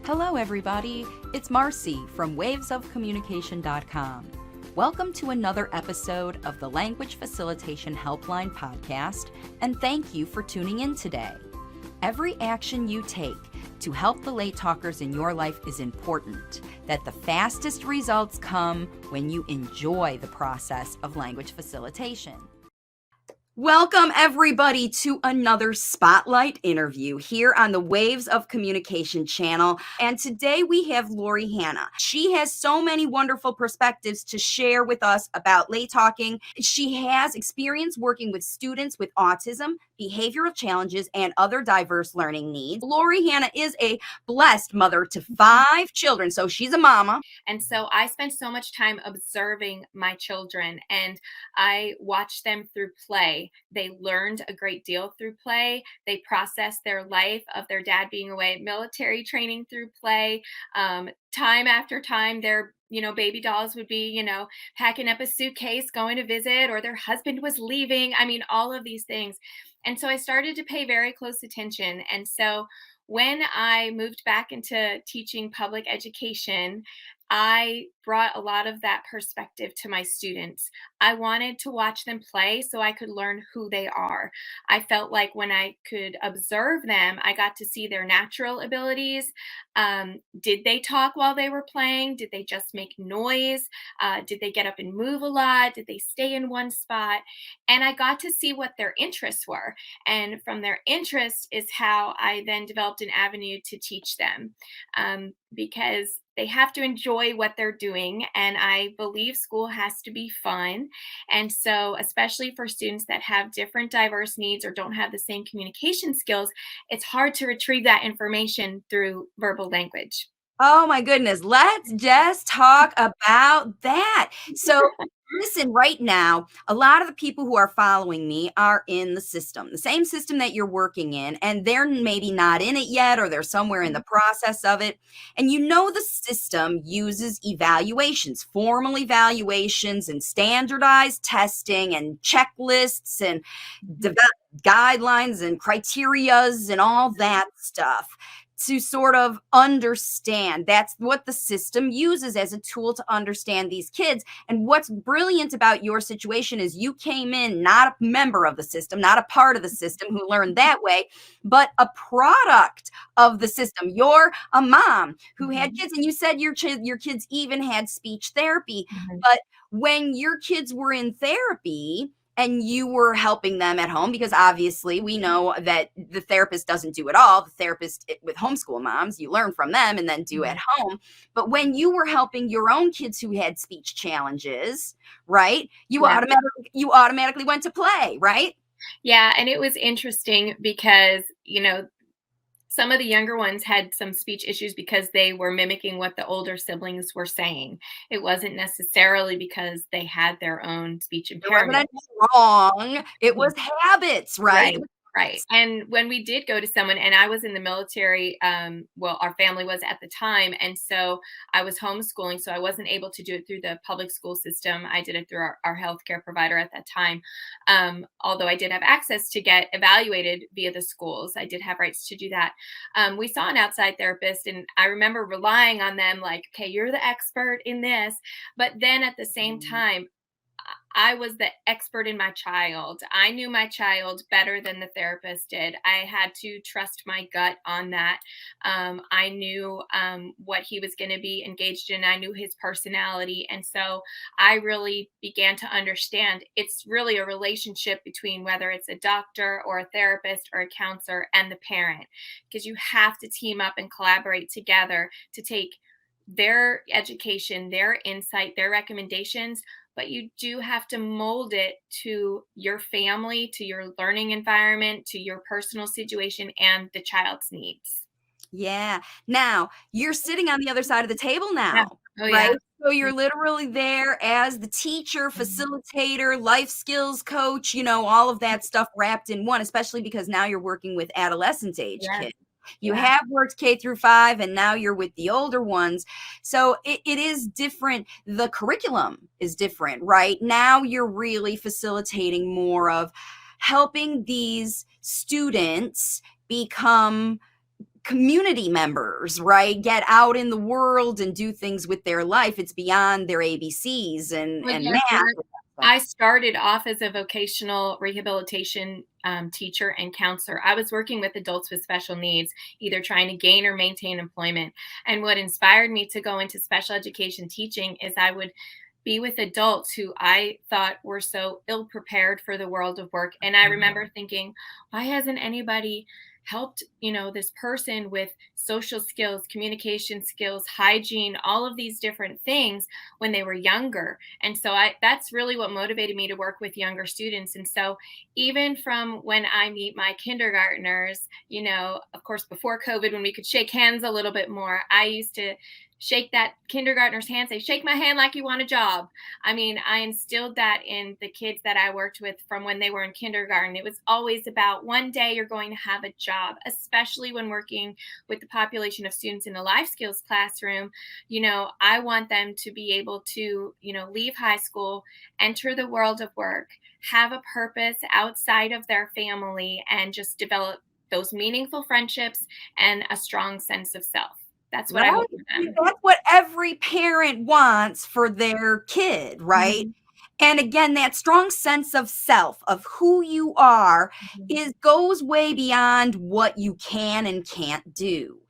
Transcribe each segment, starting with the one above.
Hello, everybody. It's Marci from wavesofcommunication.com. Welcome to another episode of the Language Facilitation Helpline podcast, and thank you for tuning in today. Every action you take to help the late talkers in your life is important, that the fastest results come when you enjoy the process of language facilitation. Welcome, everybody, to another Spotlight interview here on the Waves of Communication channel. And today we have Lorie Hanna. She has so many wonderful perspectives to share with us about late talking. She has experience working with students with autism, behavioral challenges, and other diverse learning needs. Lorie Hanna is a blessed mother to 5 children, so she's a mama. And so I spend so much time observing my children, and I watch them through play. They learned a great deal through play. They processed their life of their dad being away at military training through play. Time after time, their baby dolls would be, packing up a suitcase, going to visit, or their husband was leaving. I mean, all of these things. And so I started to pay very close attention. And so when I moved back into teaching public education, I brought a lot of that perspective to my students. I wanted to watch them play so I could learn who they are. I felt like when I could observe them, I got to see their natural abilities. Did they talk while they were playing? Did they just make noise? Did they get up and move a lot? Did they stay in one spot? And I got to see what their interests were. And from their interests is how I then developed an avenue to teach them, because they have to enjoy what they're doing. And I believe school has to be fun. And so, especially for students that have different diverse needs or don't have the same communication skills, it's hard to retrieve that information through verbal language. Oh my goodness, let's just talk about that. So listen, right now, a lot of the people who are following me are in the system, the same system that you're working in, and they're maybe not in it yet, or they're somewhere in the process of it. And the system uses evaluations, formal evaluations, and standardized testing, and checklists, and guidelines, and criterias, and all that stuff to sort of understand. That's what the system uses as a tool to understand these kids. And what's brilliant about your situation is you came in not a member of the system, not a part of the system who learned that way, but a product of the system. You're a mom who had kids, and you said your kids even had speech therapy. But when your kids were in therapy, and you were helping them at home, because obviously we know that the therapist doesn't do it all. The therapist with homeschool moms, you learn from them and then do at home. But when you were helping your own kids who had speech challenges, right, you automatically went to play, right? Yeah, and it was interesting because, some of the younger ones had some speech issues because they were mimicking what the older siblings were saying. It wasn't necessarily because they had their own speech There wasn't impairment. anything wrong. It was habits, right? Right. And when we did go to someone, and I was in the military, well, our family was at the time. And so I was homeschooling. So I wasn't able to do it through the public school system. I did it through our healthcare provider at that time. Although I did have access to get evaluated via the schools, I did have rights to do that. We saw an outside therapist, and I remember relying on them like, okay, you're the expert in this. But then at the same time, I was the expert in my child. I knew my child better than the therapist did. I had to trust my gut on that. I knew what he was going to be engaged in. I knew his personality. And so I really began to understand it's really a relationship between whether it's a doctor or a therapist or a counselor and the parent, because you have to team up and collaborate together to take their education, their insight, their recommendations, but you do have to mold it to your family, to your learning environment, to your personal situation, and the child's needs. Yeah. Now, you're sitting on the other side of the table Yeah. now, Oh, right? yeah. So you're literally there as the teacher, facilitator, life skills coach, all of that stuff wrapped in one, especially because now you're working with adolescent age Yes. kids. You Yeah. have worked K through 5, and now you're with the older ones. So it is different. The curriculum is different, right? Now you're really facilitating more of helping these students become community members, right? Get out in the world and do things with their life. It's beyond their ABCs Well, and yes, math. I started off as a vocational rehabilitation teacher and counselor. I was working with adults with special needs, either trying to gain or maintain employment. And what inspired me to go into special education teaching is I would be with adults who I thought were so ill prepared for the world of work. And I remember thinking, why hasn't anybody helped, this person with social skills, communication skills, hygiene, all of these different things when they were younger? And so that's really what motivated me to work with younger students. And so even from when I meet my kindergartners, of course, before COVID, when we could shake hands a little bit more, I used to shake that kindergartner's hand, say, shake my hand like you want a job. I mean, I instilled that in the kids that I worked with from when they were in kindergarten. It was always about one day you're going to have a job, especially when working with the population of students in the life skills classroom. I want them to be able to, leave high school, enter the world of work, have a purpose outside of their family, and just develop those meaningful friendships and a strong sense of self. That's what I Right? hope for them. That's what every parent wants for their kid, right? Mhm, And again, that strong sense of self, of who you are, mhm. is goes way beyond what you can and can't do.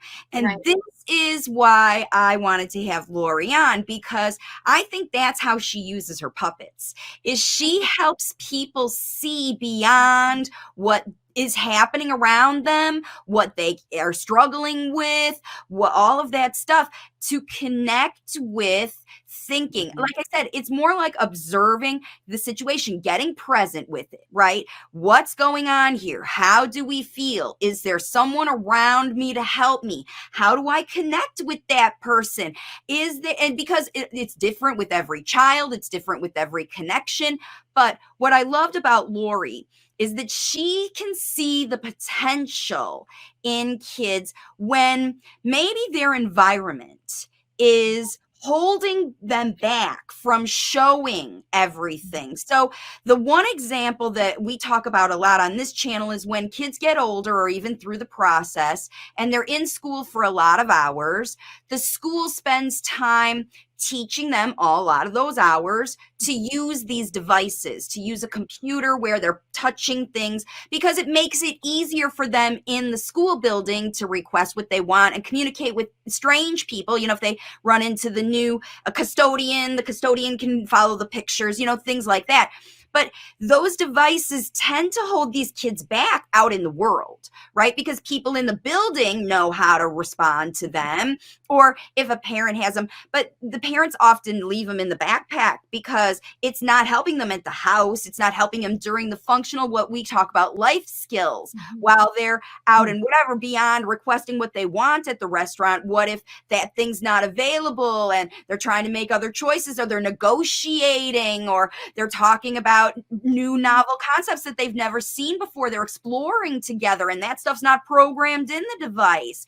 Right. And this is why I wanted to have Lorie on, because I think that's how she uses her puppets. Is she helps people see beyond what is happening around them, what they are struggling with, what all of that stuff, to connect with thinking. Mhm, Like I said, it's more like observing the situation, getting present with it, right? What's going on here? How do we feel? Is there someone around me to help me? How do I connect with that person? Is there, and because it's different with every child, it's different with every connection. But what I loved about Lorie is that she can see the potential in kids when maybe their environment is holding them back from showing everything. So, the one example that we talk about a lot on this channel is when kids get older or even through the process and they're in school for a lot of hours, the school spends time teaching them a lot of those hours to use these devices, to use a computer where they're touching things, because it makes it easier for them in the school building to request what they want and communicate with strange people. If they run into a custodian, the custodian can follow the pictures, things like that. But those devices tend to hold these kids back out in the world, right? Because people in the building know how to respond to them, or if a parent has them, but the parents often leave them in the backpack because it's not helping them at the house. It's not helping them during the functional, what we talk about, life skills, mhm, while they're out and whatever, beyond requesting what they want at the restaurant. What if that thing's not available and they're trying to make other choices, or they're negotiating, or they're talking about new novel concepts that they've never seen before? They're exploring together, and that stuff's not programmed in the device.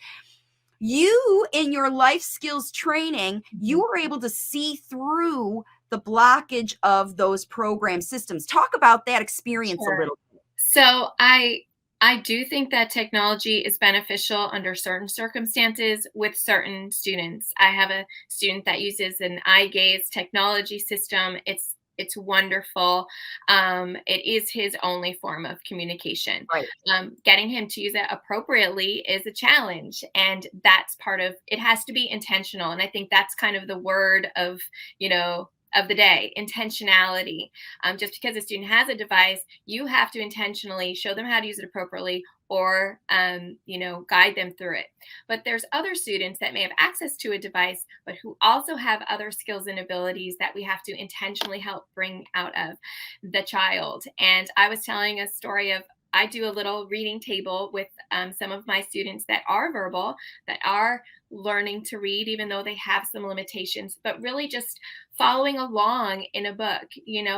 You, in your life skills training, you mhm. were able to see through the blockage of those program systems. Talk about that experience a Sure. little. So I do think that technology is beneficial under certain circumstances with certain students. I have a student that uses an eye gaze technology system. It's wonderful. It is his only form of communication. Right. Getting him to use it appropriately is a challenge, and that's part of it. Has to be intentional, and I think that's kind of the word of of the day: intentionality. Just because a student has a device, you have to intentionally show them how to use it appropriately, or guide them through it. But there's other students that may have access to a device but who also have other skills and abilities that we have to intentionally help bring out of the child. And I was telling a story of, I do a little reading table with some of my students that are verbal, that are learning to read, even though they have some limitations, but really just following along in a book,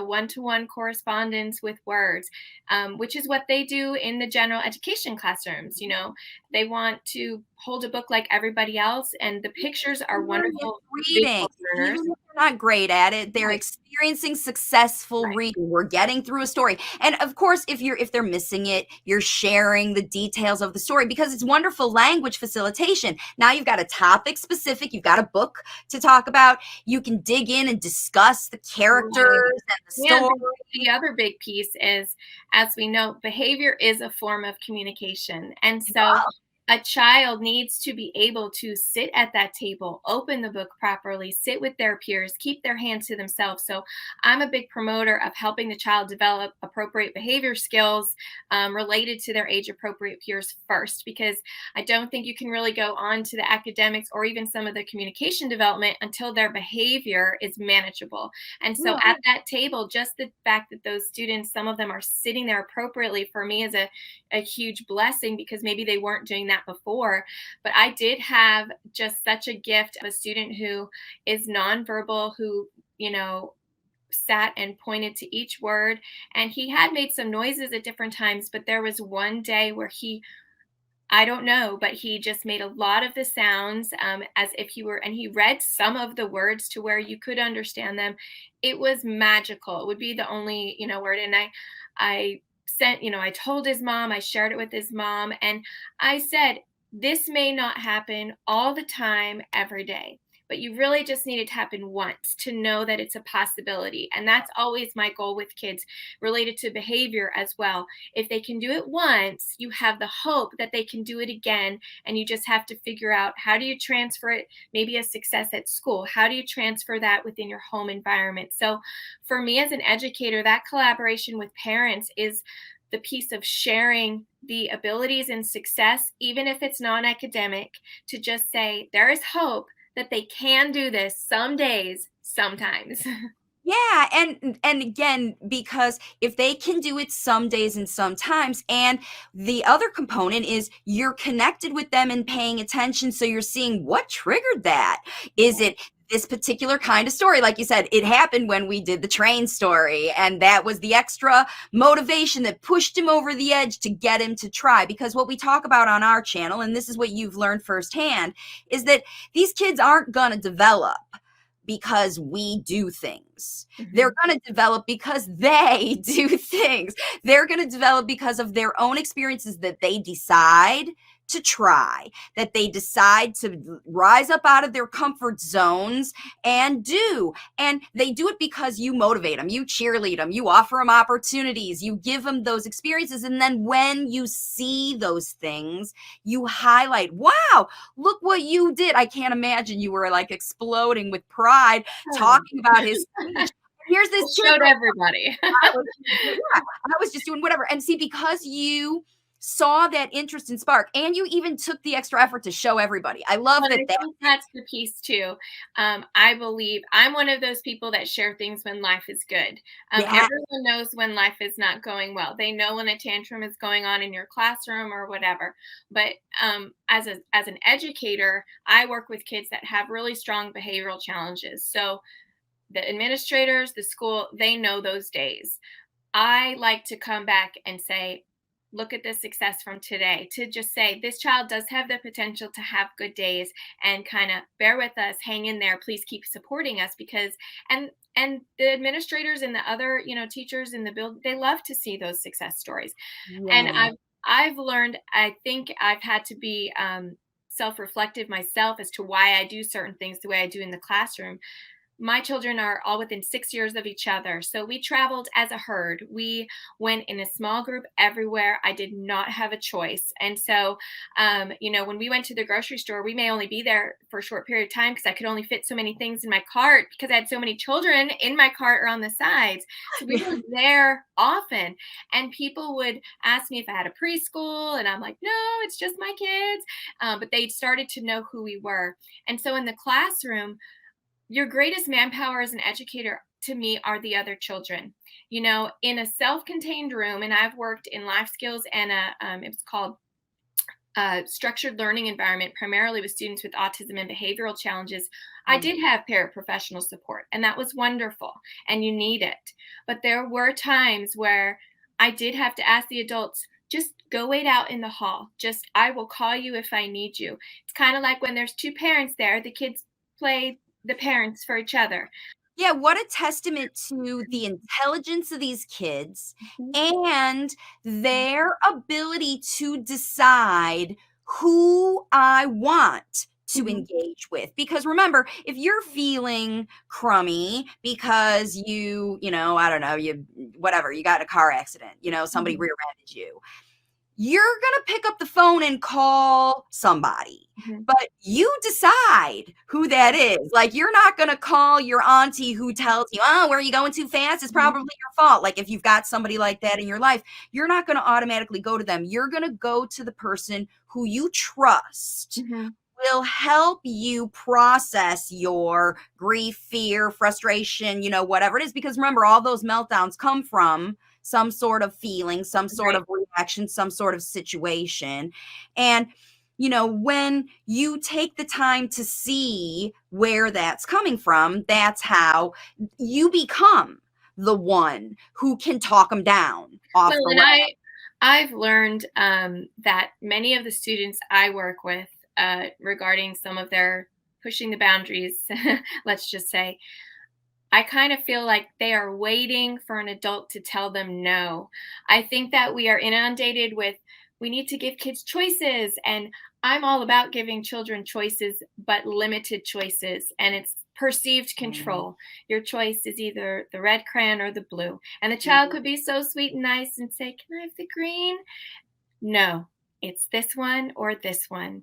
one-to-one correspondence with words, which is what they do in the general education classrooms. They want to hold a book like everybody else, and the pictures are Even if wonderful reading, visual even learners. if they're not great at it. They're Right, experiencing successful right. reading. We're getting through a story. And of course, if they're missing it, you're sharing the details of the story because it's wonderful language facilitation. Now you've got a topic specific, you've got a book to talk about. You can dig in and discuss the characters Right. and the And story. the other big piece is, as we know, behavior is a form of communication. And so a child needs to be able to sit at that table, open the book properly, sit with their peers, keep their hands to themselves. So I'm a big promoter of helping the child develop appropriate behavior skills related to their age appropriate peers first, because I don't think you can really go on to the academics or even some of the communication development until their behavior is manageable. And so Yeah. at that table, just the fact that those students, some of them are sitting there appropriately, for me is a huge blessing, because maybe they weren't doing that before. But I did have just such a gift of a student who is nonverbal, who, you know, sat and pointed to each word. And he had made some noises at different times, but there was one day where he, I don't know, but he just made a lot of the sounds as if he were, and he read some of the words to where you could understand them. It was magical. It would be the only, word. And I sent, I told his mom, I shared it with his mom, and I said, this may not happen all the time, every day, but you really just need it to happen once to know that it's a possibility. And that's always my goal with kids related to behavior as well. If they can do it once, you have the hope that they can do it again. And you just have to figure out, how do you transfer it? Maybe a success at school. How do you transfer that within your home environment? So for me as an educator, that collaboration with parents is the piece of sharing the abilities and success, even if it's non academic, to just say there is hope that they can do this some days, sometimes. Yeah, and again, because if they can do it some days and sometimes, and the other component is you're connected with them and paying attention, so you're seeing what triggered that. Is it this particular kind of story? Like you said, it happened when we did the train story, and that was the extra motivation that pushed him over the edge to get him to try. Because what we talk about on our channel, and this is what you've learned firsthand, is that these kids aren't going to develop because we do things. They're Mhm. going to develop because they do things. They're going to develop because of their own experiences that they decide to try, that they decide to rise up out of their comfort zones and do. And they do it because you motivate them, you cheerlead them, you offer them opportunities, you give them those experiences. And then when you see those things, you highlight, wow, look what you did. I can't imagine you were like exploding with pride Oh, talking about his speech. Here's I this kid showed going, everybody. I was, yeah, I was just doing whatever. And see, because you saw that interest and spark, and you even took the extra effort to show everybody. I love Well, that. I think that's the piece too. I believe I'm one of those people that share things when life is good. Yeah, Everyone knows when life is not going well. They know when a tantrum is going on in your classroom or whatever. But as an educator, I work with kids that have really strong behavioral challenges. So the administrators, the school, they know those days. I like to come back and say, look at the success from today, to just say, this child does have the potential to have good days, and kind of bear with us, hang in there, please keep supporting us, because and the administrators and the other, teachers in the build, they love to see those success stories. And yeah. I've learned, I think I've had to be self-reflective myself as to why I do certain things the way I do in the classroom. My children are all within 6 years of each other. So we traveled as a herd. We went in a small group everywhere. I did not have a choice. And so, when we went to the grocery store, we may only be there for a short period of time because I could only fit so many things in my cart because I had so many children in my cart or on the sides. So we were there often. And people would ask me if I had a preschool. And I'm like, no, it's just my kids. But they started to know who we were. And so in the classroom, your greatest manpower as an educator to me are the other children. In a self-contained room, and I've worked in life skills and it's called structured learning environment, primarily with students with autism and behavioral challenges. I Mm. did have paraprofessional support, and that was wonderful, and you need it. But there were times where I did have to ask the adults, just go wait out in the hall. Just, I will call you if I need you. It's kind of like when there's two parents there, the kids play the parents for each other. Yeah, what a testament to the intelligence of these kids Mhm, and their ability to decide who I want to mhm, engage with. Because remember, if you're feeling crummy because I don't know, whatever, you got in a car accident, somebody mhm, rear-ended you, you're going to pick up the phone and call somebody. mhm, But you decide who that is. Like, you're not going to call your auntie who tells you, oh, where are you going too fast? It's mhm, probably your fault. Like, if you've got somebody like that in your life, you're not going to automatically go to them. You're going to go to the person who you trust mhm. will help you process your grief, fear, frustration, whatever it is. Because remember, all those meltdowns come from some sort of feeling, some sort Right. of reaction, some sort of situation. And, when you take the time to see where that's coming from, that's how you become the one who can talk them down off Well, the and ledge. I've learned that many of the students I work with, regarding some of their pushing the boundaries, let's just say, I kind of feel like they are waiting for an adult to tell them no. I think that we are inundated with, we need to give kids choices. And I'm all about giving children choices, but limited choices. And it's perceived control. Your choice is either the red crayon or the blue. And the child Mhm. could be so sweet and nice and say, can I have the green? No, it's this one or this one.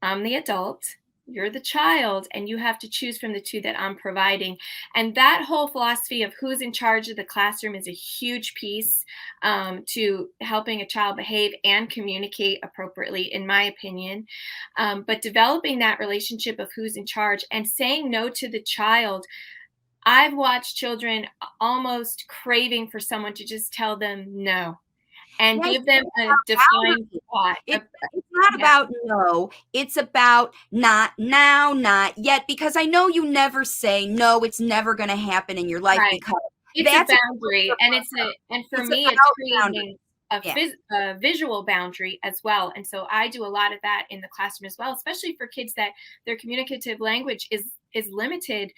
I'm the adult, you're the child, and you have to choose from the two that I'm providing. And that whole philosophy of who's in charge of the classroom is a huge piece, to helping a child behave and communicate appropriately, in my opinion. But developing that relationship of who's in charge and saying no to the child. I've watched children almost craving for someone to just tell them no and Yes, give them it's a about defined boundaries. thought. It's not Yeah, about no, it's about not now, not yet, because I know you never say, "No, it's never gonna happen in your life," right. because It's a that's a quick boundary, and reminder. for It's me, it's about boundaries. creating Yeah. a visual boundary as well, and so I do a lot of that in the classroom as well, especially for kids that their communicative language is limited.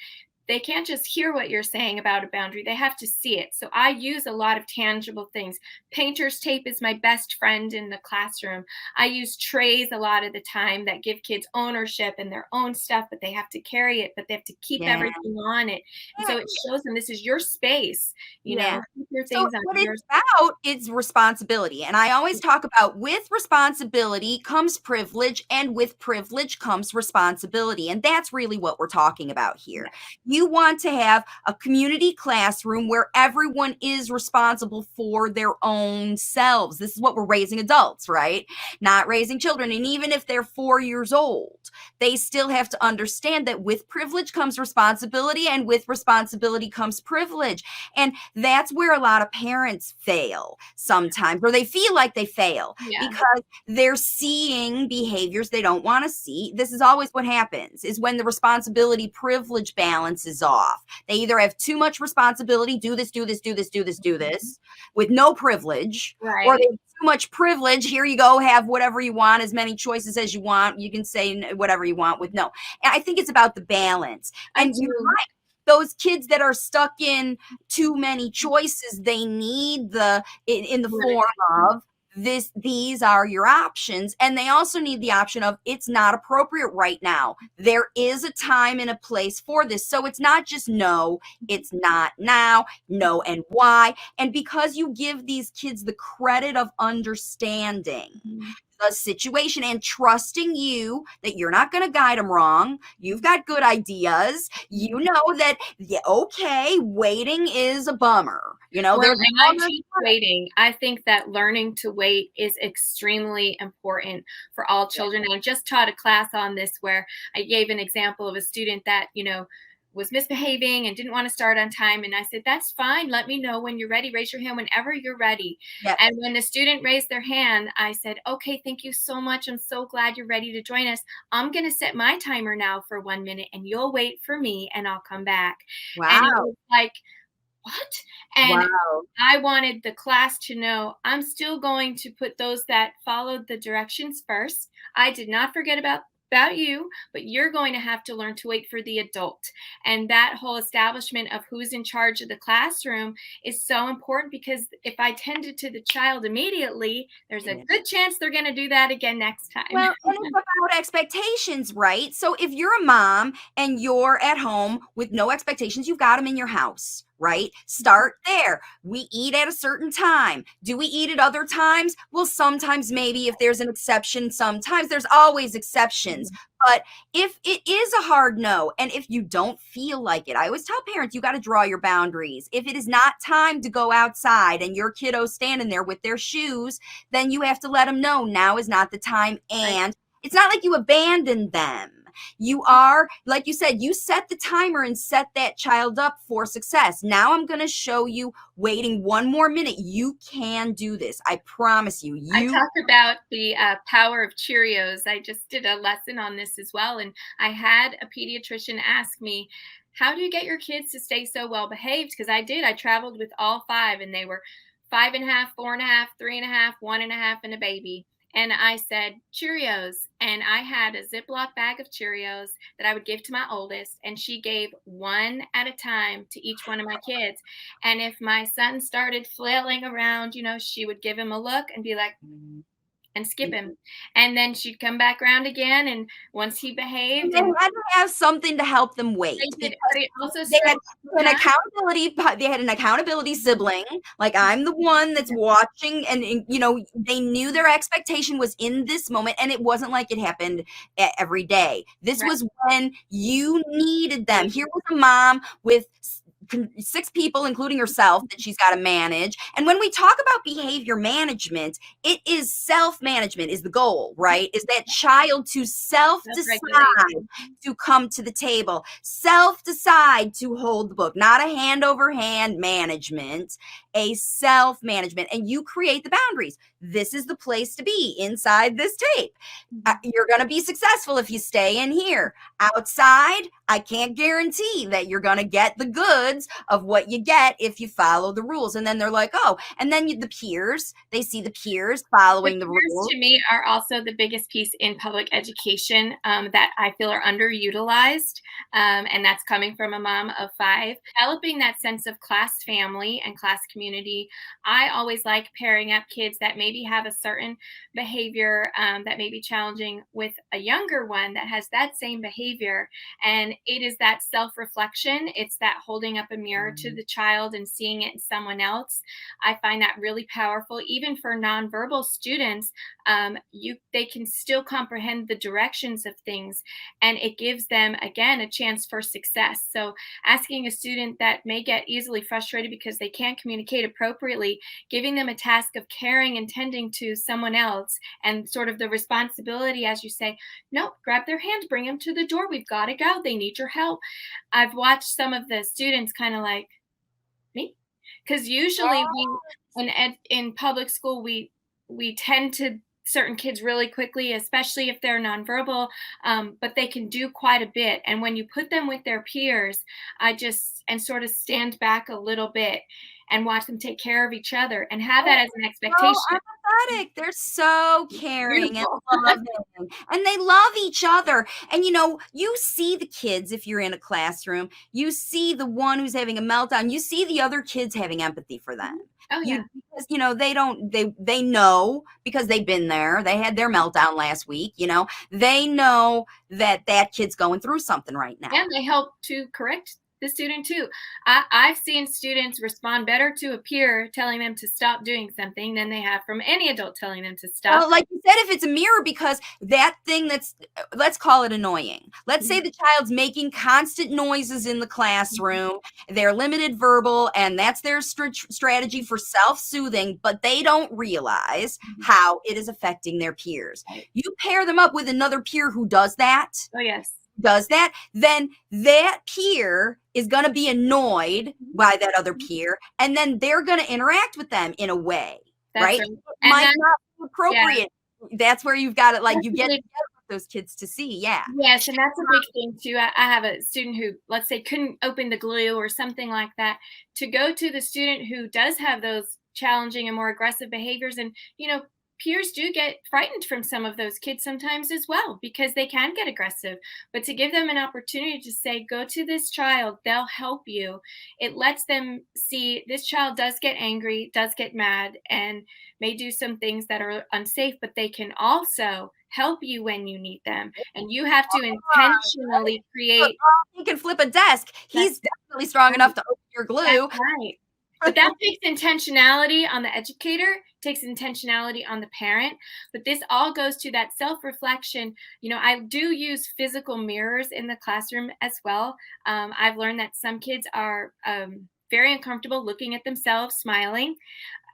They can't just hear what you're saying about a boundary, they have to see it. So I use a lot of tangible things. Painter's tape is my best friend in the classroom. I use trays a lot of the time that give kids ownership and their own stuff, but they have to carry it, but they have to keep Yeah. everything on it. And so it shows them this is your space, Yeah. keep your So things on what it's your about is responsibility. And I always talk about with responsibility comes privilege, and with privilege comes responsibility. And that's really what we're talking about here. yeah, You want to have a community classroom where everyone is responsible for their own selves. This is what we're raising adults, right? Not raising children. And even if they're 4 years old, they still have to understand that with privilege comes responsibility, and with responsibility comes privilege. And that's where a lot of parents fail sometimes, or they feel like they fail yeah, because they're seeing behaviors they don't want to see. This is always what happens is when the responsibility privilege balance is off. They either have too much responsibility, do this, do this, do this, do this, do this, with no privilege, or they right. have too much privilege. Here you go, have whatever you want, as many choices as you want. You can say whatever you want with no. And I think it's about the balance. I And you're do. those kids that are stuck in too many choices, they need in the form Limitation. of these are your options, and they also need the option of it's not appropriate right now. There is a time and a place for this. So it's not just no, it's not now, no, and why. And because you give these kids the credit of understanding Mhm. the situation and trusting you that you're not going to guide them wrong. You've got good ideas. You know that, yeah, okay, waiting is a bummer. Well, There's and I bummer. teach waiting. I think that learning to wait is extremely important for all children. And I just taught a class on this where I gave an example of a student that, was misbehaving and didn't want to start on time. And I said, that's fine. Let me know when you're ready. Raise your hand whenever you're ready. Yep. And when the student raised their hand, I said, okay, thank you so much. I'm so glad you're ready to join us. I'm going to set my timer now for 1 minute and you'll wait for me and I'll come back. And it Wow. was like, what? And Wow. I wanted the class to know I'm still going to put those that followed the directions first. I did not forget about about you, but you're going to have to learn to wait for the adult. And that whole establishment of who's in charge of the classroom is so important, because if I tended to the child immediately, there's a good chance they're going to do that again next time. Well, and it's about expectations, right? So if you're a mom and you're at home with no expectations, you've got them in your house, right? Start there. We eat at a certain time. Do we eat at other times? Well, sometimes maybe if there's an exception, sometimes there's always exceptions. But if it is a hard no, and if you don't feel like it, I always tell parents, you got to draw your boundaries. If it is not time to go outside and your kiddo's standing there with their shoes, then you have to let them know now is not the time. Right. And it's not like you abandoned them. You are, like you said, you set the timer and set that child up for success. Now I'm going to show you, waiting one more minute. You can do this. I promise you. I You talk about the power of Cheerios. I just did a lesson on this as well. And I had a pediatrician ask me, how do you get your kids to stay so well behaved? Because I did. I traveled with all five, and they were 5.5, 4.5, 3.5, 1.5, and a baby. And I said, Cheerios. And I had a Ziploc bag of Cheerios that I would give to my oldest, and she gave one at a time to each one of my kids. And if my son started flailing around, she would give him a look and be like, and skip him. And then she'd come back around again. And once he behaved, they and had to have something to help them they wait, did, because but it also they had stressed an them. accountability, they had an accountability sibling. Like, I'm the one that's watching, and they knew their expectation was in this moment, and it wasn't like it happened every day. This Right. was when you needed them. Here was a mom with 6 people, including herself, that she's got to manage. And when we talk about behavior management, it is self-management is the goal, right? Is that child to Self-regulate. self-decide to come to the table, self-decide to hold the book, not a hand over hand management, a self-management. And you create the boundaries. This is the place to be inside this tape. You're going to be successful if you stay in here. Outside, I can't guarantee that you're going to get the goods of what you get if you follow the rules. And then they're like, oh, and then the peers, they see the peers The following the peers, rules. to me, are also the biggest piece in public education that I feel are underutilized. And that's coming from a mom of 5. Developing that sense of class family and class community. I always like pairing up kids that maybe have a certain behavior that may be challenging with a younger one that has that same behavior. And it is that self reflection, it's that holding up a mirror to the child and seeing it in someone else. I find that really powerful, even for nonverbal students. They can still comprehend the directions of things, and it gives them again a chance for success. So, asking a student that may get easily frustrated because they can't communicate appropriately, giving them a task of caring and tending to someone else, and sort of the responsibility, as you say, no, grab their hand, bring them to the door. We've got to go. They need your help. I've watched some of the students kind of like, me? Because usually in public school, we tend to certain kids really quickly, especially if they're nonverbal, but they can do quite a bit. And when you put them with their peers, I just and sort of stand back a little bit and watch them take care of each other and have that as an So expectation. empathetic. They're so caring and Beautiful. loving, and they love each other. And you see the kids, if you're in a classroom, you see the one who's having a meltdown, you see the other kids having empathy for them. Oh yeah. Because they don't they know, because they've been there. They had their meltdown last week. They know that kid's going through something right now. And they help to correct the student too. I've seen students respond better to a peer telling them to stop doing something than they have from any adult telling them to stop. Well, like you said, if it's a mirror, because that thing let's call it annoying. Let's say the child's making constant noises in the classroom. They're limited verbal, and that's their strategy for self-soothing, but they don't realize how it is affecting their peers. You pair them up with another peer who does that, Oh yes. then that peer is going to be annoyed by that other peer, and then they're going to interact with them in a way, That's right? right. It And might that, not be yeah, appropriate. That's where you've got it, like, that's you a get big, together with those kids to see. Yeah. yes, and that's a big thing too. I have a student who, let's say, couldn't open the glue or something like that. To go to the student who does have those challenging and more aggressive behaviors, and peers do get frightened from some of those kids sometimes as well, because they can get aggressive. But to give them an opportunity to say, go to this child, they'll help you. It lets them see this child does get angry, does get mad, and may do some things that are unsafe, but they can also help you when you need them. And you have to intentionally create. He can flip a desk. That's He's definitely strong right. enough to open your That's glue. right. But that takes intentionality on the educator, takes intentionality on the parent. But this all goes to that self-reflection. I do use physical mirrors in the classroom as well. I've learned that some kids are very uncomfortable looking at themselves smiling,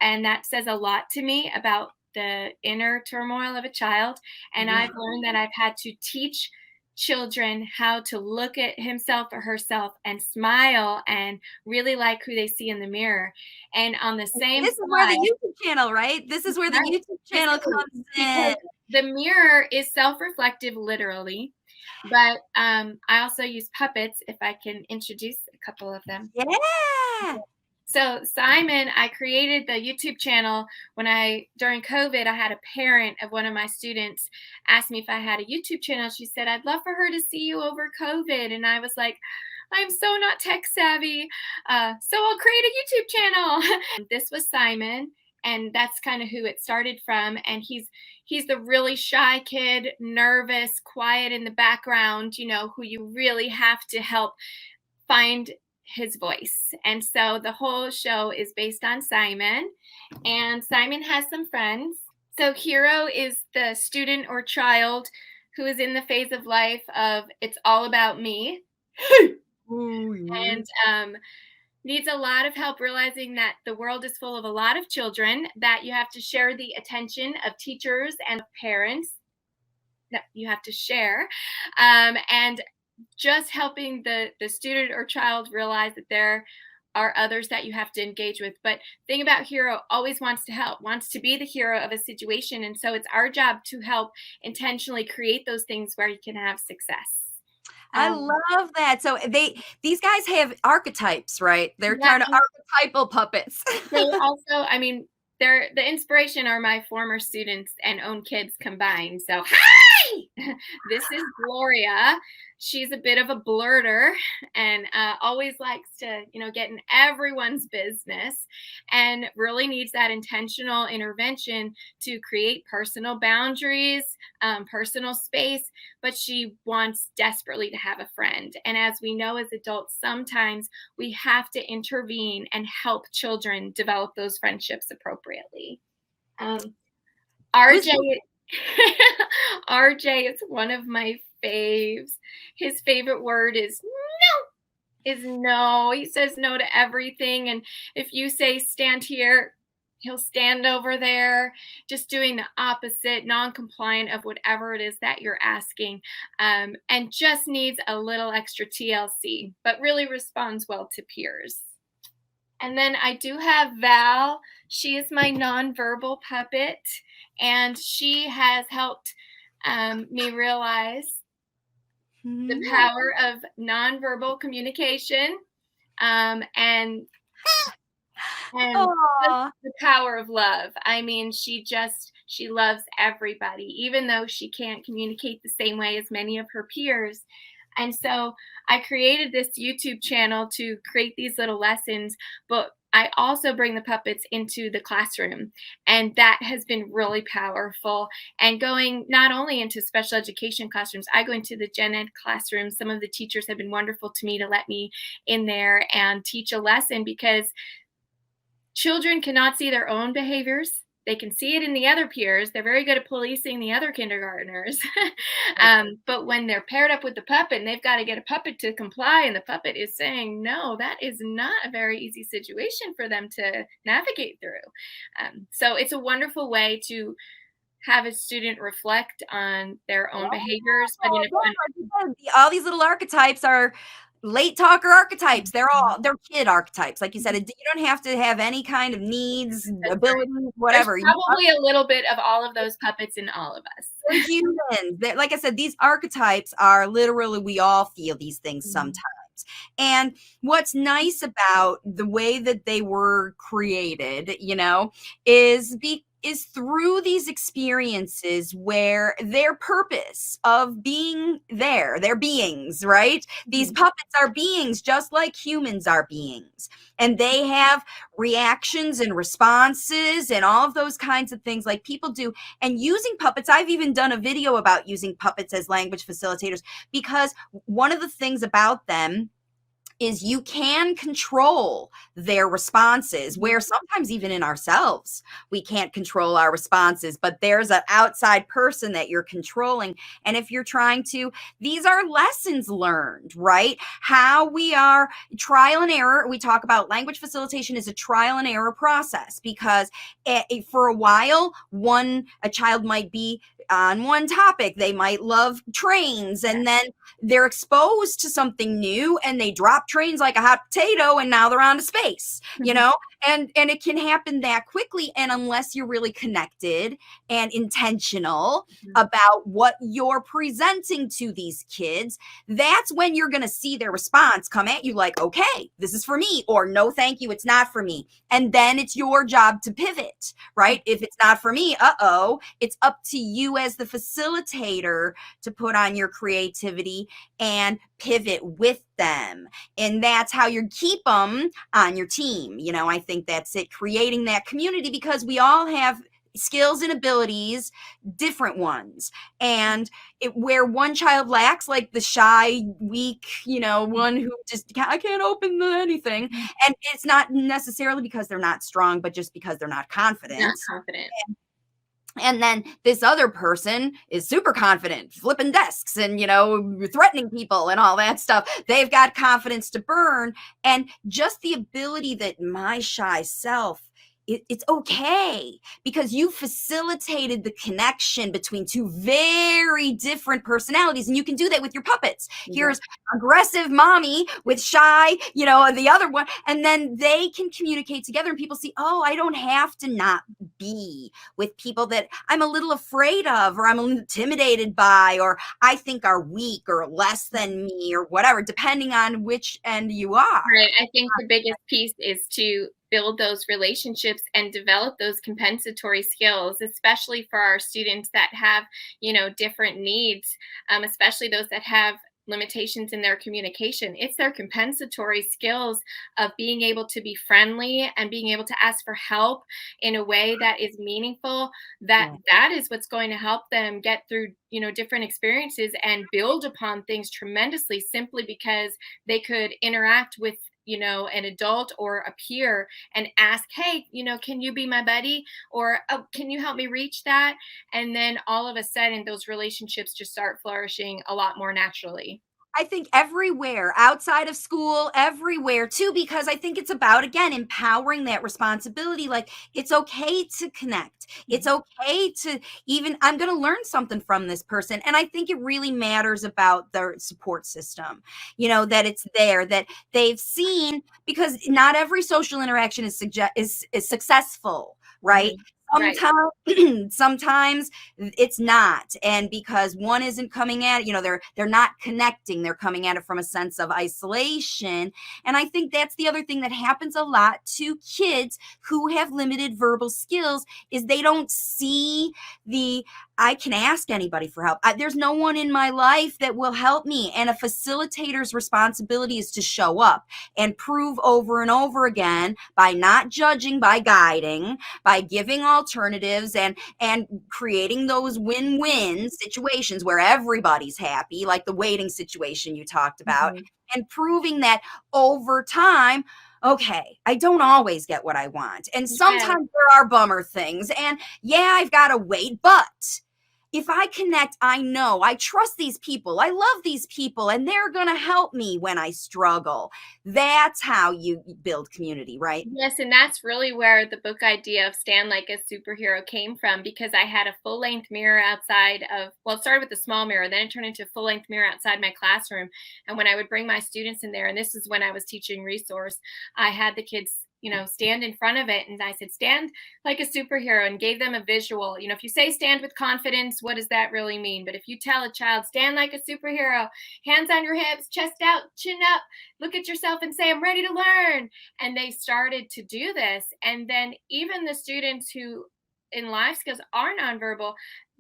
and that says a lot to me about the inner turmoil of a child. And Yeah. I've learned that I've had to teach children how to look at himself or herself and smile and really like who they see in the mirror. And on the same This is where the slide, YouTube channel, right? This is where the right, YouTube this channel is comes because in. the mirror is self-reflective literally, but I also use puppets, if I can introduce a couple of them. Yeah. So Simon, I created the YouTube channel during COVID, I had a parent of one of my students ask me if I had a YouTube channel. She said, I'd love for her to see you over COVID. And I was like, I'm so not tech savvy. So I'll create a YouTube channel. This was Simon, and that's kind of who it started from. And he's the really shy kid, nervous, quiet in the background, who you really have to help find his voice. And so the whole show is based on Simon, and Simon has some friends. So Hero is the student or child who is in the phase of life of it's all about me, and needs a lot of help realizing that the world is full of a lot of children, that you have to share the attention of teachers and parents, that you have to share, and just helping the student or child realize that there are others that you have to engage with. But thing about Hero, always wants to help, wants to be the hero of a situation, and so it's our job to help intentionally create those things where you can have success. I um, love that. So these guys have archetypes, right? They're yeah, kind of archetypal puppets. they also, I mean, they're the inspiration are my former students and own kids combined. So, hi! This is Gloria. She's a bit of a blurter and always likes to, get in everyone's business, and really needs that intentional intervention to create personal boundaries, personal space. But she wants desperately to have a friend. And as we know as adults, sometimes we have to intervene and help children develop those friendships appropriately. Um, Who's RJ, RJ is one of my faves. His favorite word is no. Is no. He says no to everything. And if you say stand here, he'll stand over there, just doing the opposite, non-compliant of whatever it is that you're asking, and just needs a little extra TLC, but really responds well to peers. And then I do have Val. She is my nonverbal puppet, and she has helped me realize the power of nonverbal communication, and just Aw. the power of love. I mean, she loves everybody, even though she can't communicate the same way as many of her peers. And so I created this YouTube channel to create these little lessons, but I also bring the puppets into the classroom. And that has been really powerful. And going not only into special education classrooms, I go into the gen ed classrooms. Some of the teachers have been wonderful to me to let me in there and teach a lesson, because children cannot see their own behaviors. They can see it in the other peers. They're very good at policing the other kindergartners. But when they're paired up with the puppet and they've got to get a puppet to comply, and the puppet is saying, no, that is not a very easy situation for them to navigate through. So it's a wonderful way to have a student reflect on their own behaviors, but in a fun. Like you said, all these little archetypes are late talker archetypes. They're kid archetypes. Like you said, you don't have to have any kind of needs, That's right. abilities, There's whatever. probably a little bit of all of those puppets in all of us. They're humans. Like I said, these archetypes are literally, we all feel these things sometimes. And what's nice about the way that they were created, is is through these experiences where their purpose of being there, their beings, right? These Mhm. puppets are beings just like humans are beings. And they have reactions and responses and all of those kinds of things like people do. And using puppets, I've even done a video about using puppets as language facilitators because one of the things about them is you can control their responses, Mhm. where sometimes even in ourselves we can't control our responses, but there's an outside person that you're controlling. And if you're trying to, these are lessons learned, right? How we are trial and error. We talk about language facilitation is a trial and error process because for a while a child might be on one topic, they might love trains, Yeah. and then they're exposed to something new and they drop trains like a hot potato and now they're on to space, you Mhm. know. And it can happen that quickly, and unless you're really connected and intentional Mhm. about what you're presenting to these kids, that's when you're going to see their response come at you like, okay, this is for me, or no thank you, it's not for me. And then it's your job to pivot, right? If it's not for me, uh-oh, it's up to you as the facilitator to put on your creativity and pivot with them. And that's how you keep them on your team. I think that's it, creating that community, because we all have skills and abilities, different ones. And where one child lacks, like the shy, weak, one who just, I can't open anything. Mhm. And it's not necessarily because they're not strong, but just because they're not Not confident. confident. And then this other person is super confident, flipping desks and, threatening people and all that stuff. They've got confidence to burn. And just the ability that my shy self, it's okay because you facilitated the connection between two very different personalities. And you can do that with your puppets. Yeah. Here's aggressive mommy with shy, the other one. And then they can communicate together and people see, oh, I don't have to not be with people that I'm a little afraid of, or I'm intimidated by, or I think are weak or less than me, or whatever, depending on which end you are. Right. I think the biggest piece is to build those relationships and develop those compensatory skills, especially for our students that have, different needs, especially those that have limitations in their communication. It's their compensatory skills of being able to be friendly and being able to ask for help in a way that is meaningful. That Yeah. that is what's going to help them get through, different experiences and build upon things tremendously, simply because they could interact with, an adult or a peer and ask, hey, can you be my buddy? Or, oh, can you help me reach that? And then all of a sudden, those relationships just start flourishing a lot more naturally. I think everywhere, outside of school, everywhere too, because I think it's about, again, empowering that responsibility. Like, it's okay to connect. It's Mhm. okay to even, I'm going to learn something from this person. And I think it really matters about their support system, that it's there, that they've seen, because not every social interaction is successful, right? Mhm. Right. Sometimes it's not, and because one isn't coming at it, they're not connecting, they're coming at it from a sense of isolation. And I think that's the other thing that happens a lot to kids who have limited verbal skills, is they don't see the, I can ask anybody for help. There's no one in my life that will help me. And a facilitator's responsibility is to show up and prove over and over again, by not judging, by guiding, by giving alternatives, and creating those win-win situations where everybody's happy, like the waiting situation you talked about, Mhm. and proving that over time, okay, I don't always get what I want. And Yes. sometimes there are bummer things. And yeah, I've got to wait, but if I connect, I know I trust these people. I love these people, and they're going to help me when I struggle. That's how you build community, right? Yes, and that's really where the book idea of Stand Like a Superhero came from, because I had a full length mirror outside of, well, it started with a small mirror, then it turned into a full length mirror outside my classroom. And when I would bring my students in there, and this is when I was teaching resource, I had the kids, stand in front of it. And I said, stand like a superhero, and gave them a visual. If you say stand with confidence, what does that really mean? But if you tell a child, stand like a superhero, hands on your hips, chest out, chin up, look at yourself and say, I'm ready to learn. And they started to do this. And then even the students who in life skills are nonverbal,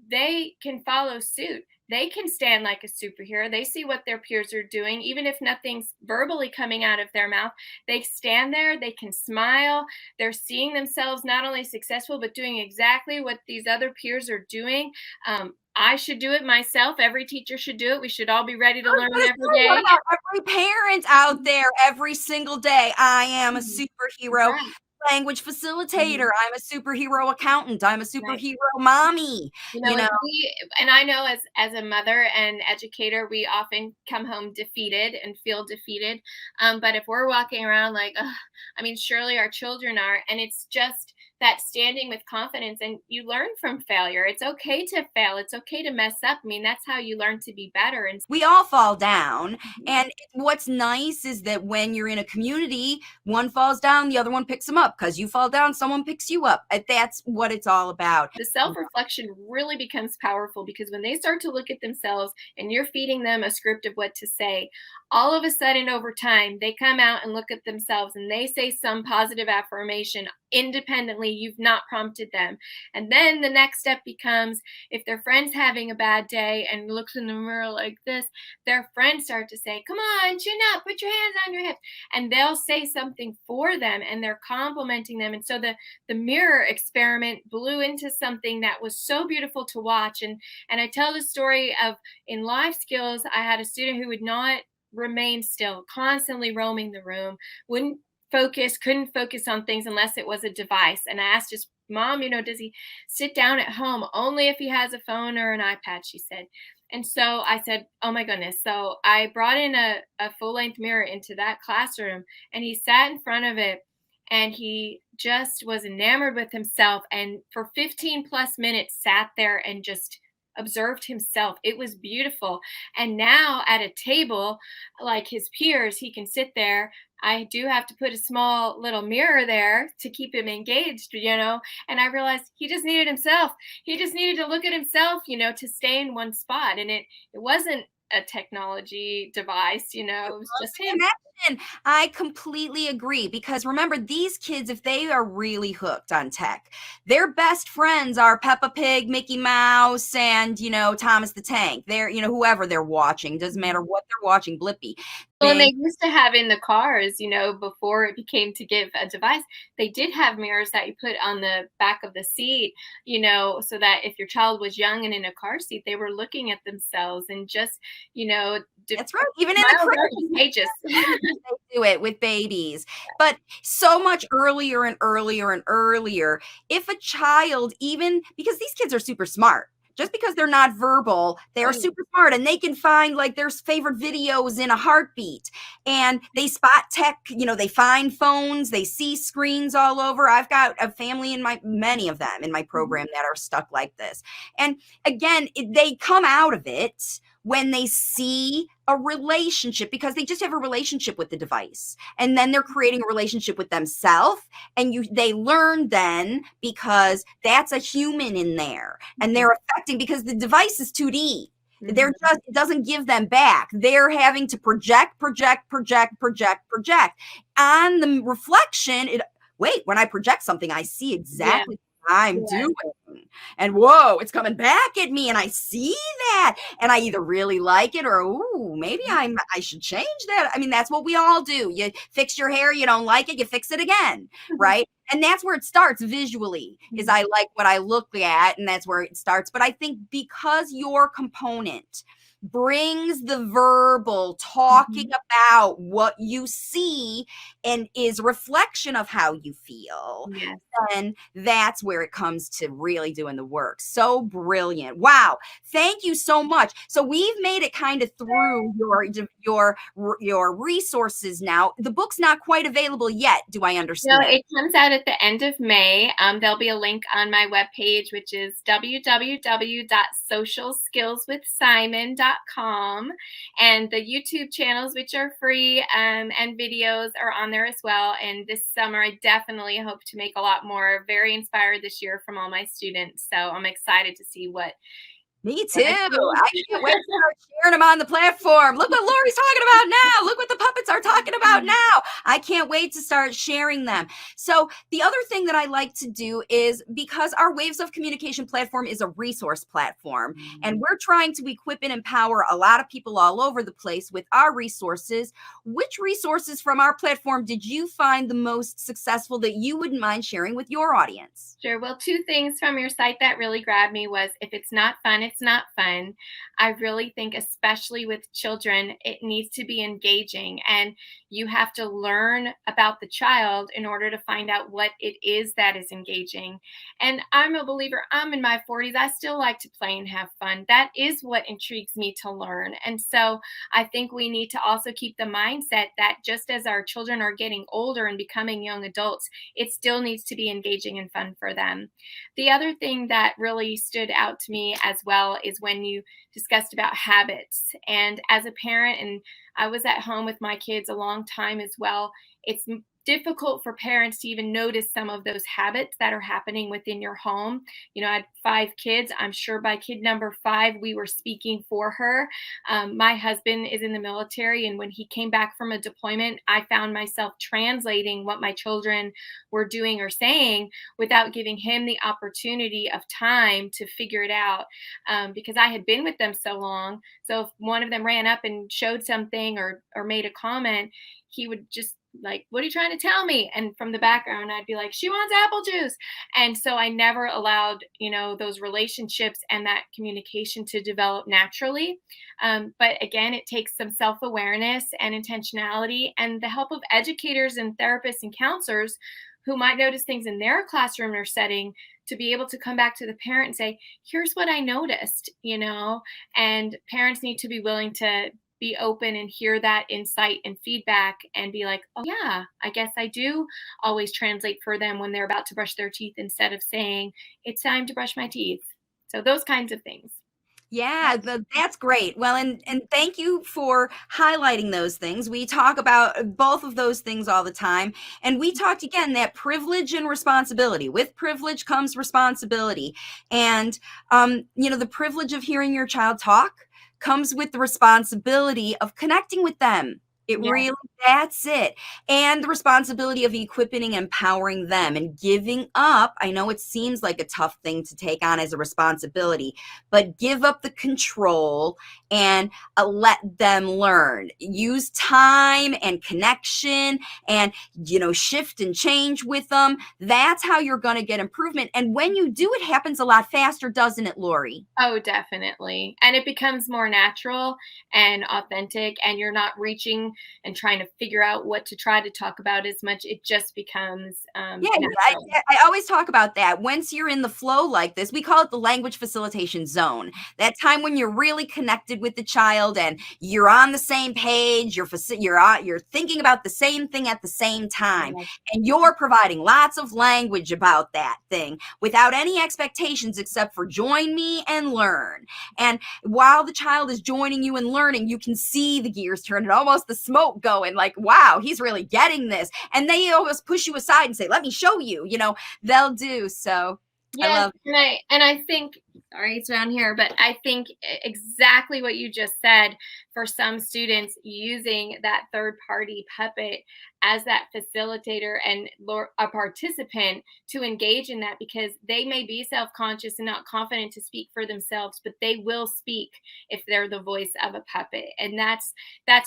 they can follow suit. They can stand like a superhero. They see what their peers are doing, even if nothing's verbally coming out of their mouth. They stand there, they can smile. They're seeing themselves not only successful, but doing exactly what these other peers are doing. I should do it myself. Every teacher should do it. We should all be ready to I was learn gonna every say, what day. about every parent out there every single day? I am a Mhm. superhero Right. language facilitator. Mhm. I'm a superhero accountant. I'm a Right. superhero mommy, You know, you know? if we and I know as a mother and educator, we often come home defeated and feel defeated. But if we're walking around like, ugh, I mean, surely our children are, and it's just that standing with confidence, and you learn from failure. It's okay to fail. It's okay to mess up. I mean, that's how you learn to be better. And We all fall down, Mhm. and what's nice is that when you're in a community, one falls down, the other one picks them up. Because you fall down, someone picks you up. That's what it's all about. The self reflection really becomes powerful because when they start to look at themselves and you're feeding them a script of what to say, all of a sudden over time, they come out and look at themselves and they say some positive affirmation independently. You've not prompted them. And then the next step becomes if their friend's having a bad day and looks in the mirror like this, their friends start to say, "Come on, chin up, put your hands on your hips." And they'll say something for them and they're complimenting them. And so the mirror experiment blew into something that was so beautiful to watch. And I tell the story of in life skills, I had a student who would not remain still, constantly roaming the room, wouldn't focus, couldn't focus on things unless it was a device. And I asked his mom, does he sit down at home? Only if he has a phone or an iPad, she said. And so I said, oh my goodness. So I brought in a full length mirror into that classroom and he sat in front of it and he just was enamored with himself and for 15 plus minutes sat there and just observed himself. It was beautiful. And now at a table like his peers, he can sit there. I do have to put a small little mirror there to keep him engaged. And I realized he just needed himself. He just needed to look at himself, to stay in one spot. And it wasn't a technology device, it was just him. Connection. I completely agree because remember, these kids, if they are really hooked on tech, their best friends are Peppa Pig, Mickey Mouse, and Thomas the Tank. They're whoever they're watching, doesn't matter what they're watching, Blippy. Well, and they used to have in the cars, before it became to give a device, they did have mirrors that you put on the back of the seat, so that if your child was young and in a car seat, they were looking at themselves and just, That's right. Even in the smiles are crib. contagious. They do it with babies. But so much earlier and earlier and earlier, if a child, even because these kids are super smart, just because they're not verbal, they Oh, are yeah. super smart and they can find like their favorite videos in a heartbeat. And they spot tech, they find phones, they see screens all over. I've got a family many of them in my Mhm. program that are stuck like this. And again, they come out of it when they see a relationship because they just have a relationship with the device and then they're creating a relationship with themselves and they learn then because that's a human in there and Mhm. they're affecting because the device is 2D. Mhm. It doesn't give them back. They're having to project on the reflection. Wait, when I project something I see Yeah. exactly what I'm Yes. doing and whoa, it's coming back at me and I see that and I either really like it or ooh, maybe I should change that. I mean, that's what we all do. You fix your hair, you don't like it, you fix it again, right? And that's where it starts visually. Is Mhm. I like what I look at and that's where it starts. But I think because your component brings the verbal talking Mhm. about what you see and is reflection of how you feel, Yes. then that's where it comes to really doing the work. So brilliant. Wow. Thank you so much. So we've made it kind of through your resources now. The book's not quite available yet, do I No, understand? it comes out at the end of May. There'll be a link on my webpage, which is www.socialskillswithsimon.com. And the YouTube channels, which are free and videos, are on there as well. And this summer, I definitely hope to make a lot more. Very inspired this year from all my students. So I'm excited to see what Me too. I do. I can't wait to start sharing them on the platform. Look what Lori's talking about now. Look what the puppets are talking about now. I can't wait to start sharing them. So the other thing that I like to do is, because our Waves of Communication platform is a resource platform, and we're trying to equip and empower a lot of people all over the place with our resources, which resources from our platform did you find the most successful that you wouldn't mind sharing with your audience? Sure. Well, two things from your site that really grabbed me was, if it's not fun, it's not fun. I really think, especially with children, it needs to be engaging, and you have to learn about the child in order to find out what it is that is engaging. And I'm a believer, I'm in my 40s. I still like to play and have fun. That is what intrigues me to learn. And so I think we need to also keep the mindset that just as our children are getting older and becoming young adults, it still needs to be engaging and fun for them. The other thing that really stood out to me as well is when you discussed about habits. And as a parent, and I was at home with my kids a long time as well, it's difficult for parents to even notice some of those habits that are happening within your home. I had 5 kids. I'm sure by kid number 5, we were speaking for her. My husband is in the military, and when he came back from a deployment, I found myself translating what my children were doing or saying without giving him the opportunity of time to figure it out, because I had been with them so long. So if one of them ran up and showed something or made a comment, he would just like, "What are you trying to tell me?" And from the background, I'd be like, "She wants apple juice." And so I never allowed, those relationships and that communication to develop naturally. But again, it takes some self awareness and intentionality and the help of educators and therapists and counselors who might notice things in their classroom or setting, to be able to come back to the parent and say, "Here's what I noticed." And parents need to be willing to be open and hear that insight and feedback and be like, "Oh, yeah, I guess I do always translate for them when they're about to brush their teeth, instead of saying, 'It's time to brush my teeth.'" So those kinds of things. Yeah, that's great. Well, and thank you for highlighting those things. We talk about both of those things all the time, and we talked again that privilege and responsibility. With privilege comes responsibility, and the privilege of hearing your child talk comes with the responsibility of connecting with them. It Yeah. really, that's it. And the responsibility of equipping and empowering them and giving up. I know it seems like a tough thing to take on as a responsibility, but give up the control and let them learn. Use time and connection and, shift and change with them. That's how you're going to get improvement. And when you do, it happens a lot faster, doesn't it, Lori? Oh, definitely. And it becomes more natural and authentic, and you're not reaching and trying to figure out what to try to talk about as much. It just becomes Yeah, natural. I always talk about that. Once you're in the flow like this, we call it the language facilitation zone. That time when you're really connected with the child and you're on the same page, you're thinking about the same thing at the same time, Yeah. and you're providing lots of language about that thing without any expectations except for join me and learn. And while the child is joining you and learning, you can see the gears turn and almost the smoke going, like, wow, he's really getting this. And they always push you aside and say, let me show you, they'll do. So I Yes, love. and I think, sorry, it's around here, but I think exactly what you just said, for some students, using that third party puppet as that facilitator and a participant to engage in that, because they may be self-conscious and not confident to speak for themselves, but they will speak if they're the voice of a puppet. And that's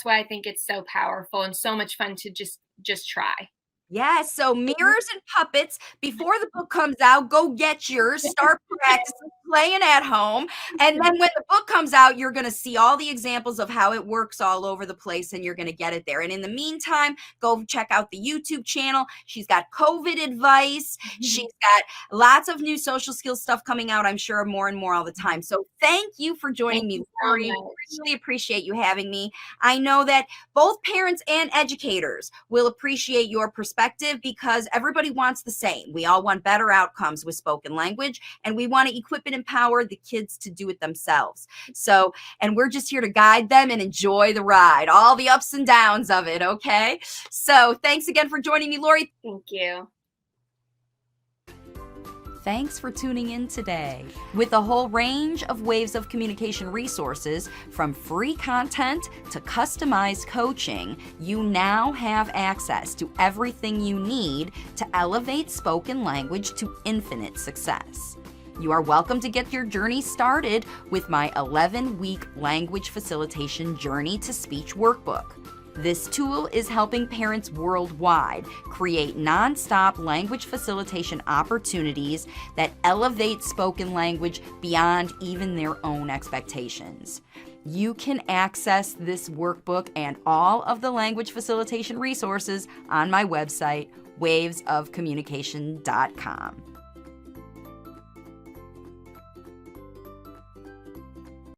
why I think it's so powerful and so much fun to just try. Yes, so mirrors and puppets. Before the book comes out, go get yours, start practicing, playing at home, and then when the book comes out, you're gonna see all the examples of how it works all over the place, and you're gonna get it there, and in the meantime, go check out the YouTube channel. She's got COVID advice. She's got lots of new social skills stuff coming out, I'm sure more and more all the time. So thank you for Thank joining me, you so Lori. much. Really appreciate you having me. I know that both parents and educators will appreciate your perspective because everybody wants the same. We all want better outcomes with spoken language, and we want to equip and empower the kids to do it themselves. So, and we're just here to guide them and enjoy the ride, all the ups and downs of it. Okay. So, thanks again for joining me, Lori. Thank you. Thanks for tuning in today. With a whole range of Waves of Communication resources, from free content to customized coaching, you now have access to everything you need to elevate spoken language to infinite success. You are welcome to get your journey started with my 11-week language facilitation journey to speech workbook. This tool is helping parents worldwide create nonstop language facilitation opportunities that elevate spoken language beyond even their own expectations. You can access this workbook and all of the language facilitation resources on my website, wavesofcommunication.com.